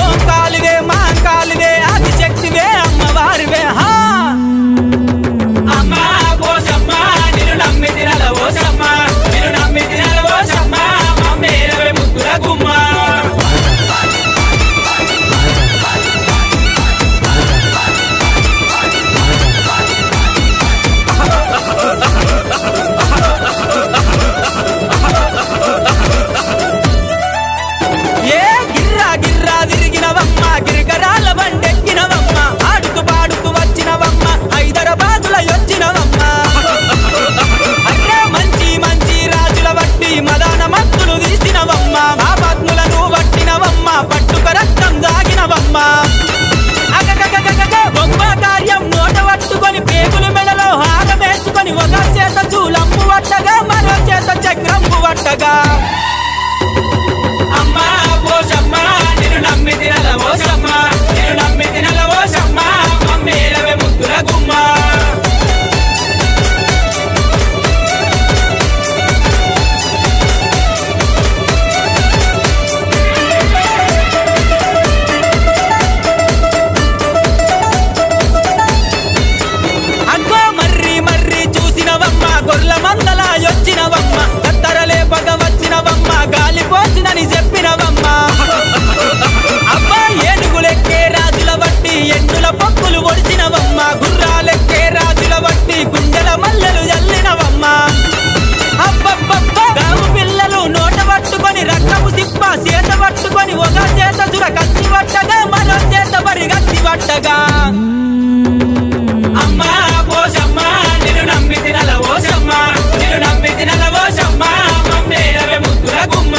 ఓం కాలివే మా కాలివే ఆదిశక్తివే అమ్మవారివే హా అమ్మా పోషమ్మ నిన్ను నమ్మి తినల ఓషమ్మ నిన్ను నమ్మి తినల ఓషమ్మ మమ్మేరవే ముద్దుల గుమ్మ తిరిగినవమ్మ గిరికరాల బండెక్కినవమ్మ ఆడుతూ పాడుతూ వచ్చినవమ్మ హైదరాబాదుల వచ్చినవమ్మ అరే మంచి మంచి రాజుల వట్టి మదాన మత్తులు తీసినవమ్మ మా పద్ములను పట్టినవమ్మ పట్టుక రక్తం దాగినవమ్మ గొప్ప కార్యం నోట పట్టుకొని పేగులు మెడలో హారమేసుకొని ఒక చేత చూలంపు పట్టగా మరో చేత చక్రంపు పట్టగా అమ్మా పోషమ్మ నిన్ను నమ్మి తినల ఓషమ్మ నిన్ను నమ్మి తినల ఓషమ్మ మమ్మేరవే ముద్దుల గుమ్మ అగ్గో మర్రి మర్రి చూసినవమ్మ గొర్ల మందల యొచ్చినవమ్మ కత్తరలే పగ వచ్చినవమ్మ గాలి పోసినని చెప్పినవమ్మ అబ్బా ఏనుగులెక్కే రాజుల వట్టి ఎన్నుల పప్పులు ఒడిచినవమ్మ గుర్రాలెక్కే రాజుల వట్టి గుండెల మల్లెలు జల్లినవమ్మ అబ్బబ్బబ్బ గాము పిల్లలు నోట పట్టుకొని రక్తపు సిప్ప చేత పట్టుకొని ఒక చేత చుర కత్తి పట్టగా మరో చేత బరి కత్తి పట్టగా అమ్మా పోషమ్మ నిన్ను నమ్మి తినల ఓషమ్మ నిన్ను నమ్మి తినల ఓషమ్మ మమ్మేరవే ముద్దుల గుమ్మ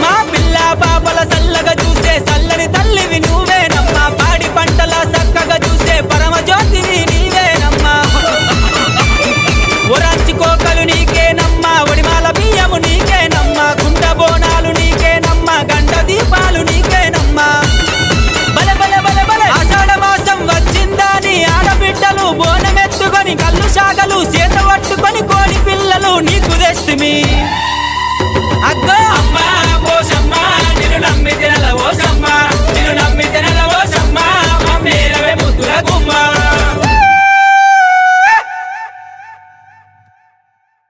మా పిల్ల పాపల చల్లగా చూసే చల్లని తల్లివి నువ్వేనమ్మా పాడి పంటల చక్కగా చూసే పరమజ్యోతివి నీవేనమ్మా ఒరాంచి కోకలు నీకేనమ్మా ఒడిమాల బియ్యము నీకేనమ్మా గుంట బోనాలు నీకేనమ్మా గంట దీపాలు నీకేనమ్మా బలె బలె బలె బలె ఆషాఢ మాసం వచ్చిందని ఆడబిడ్డలు బోనమెత్తుకొని కళ్ళు శాగలు చేత పట్టుకొని కోడి పిల్లలు నీకు తెస్తిమి అగ్గో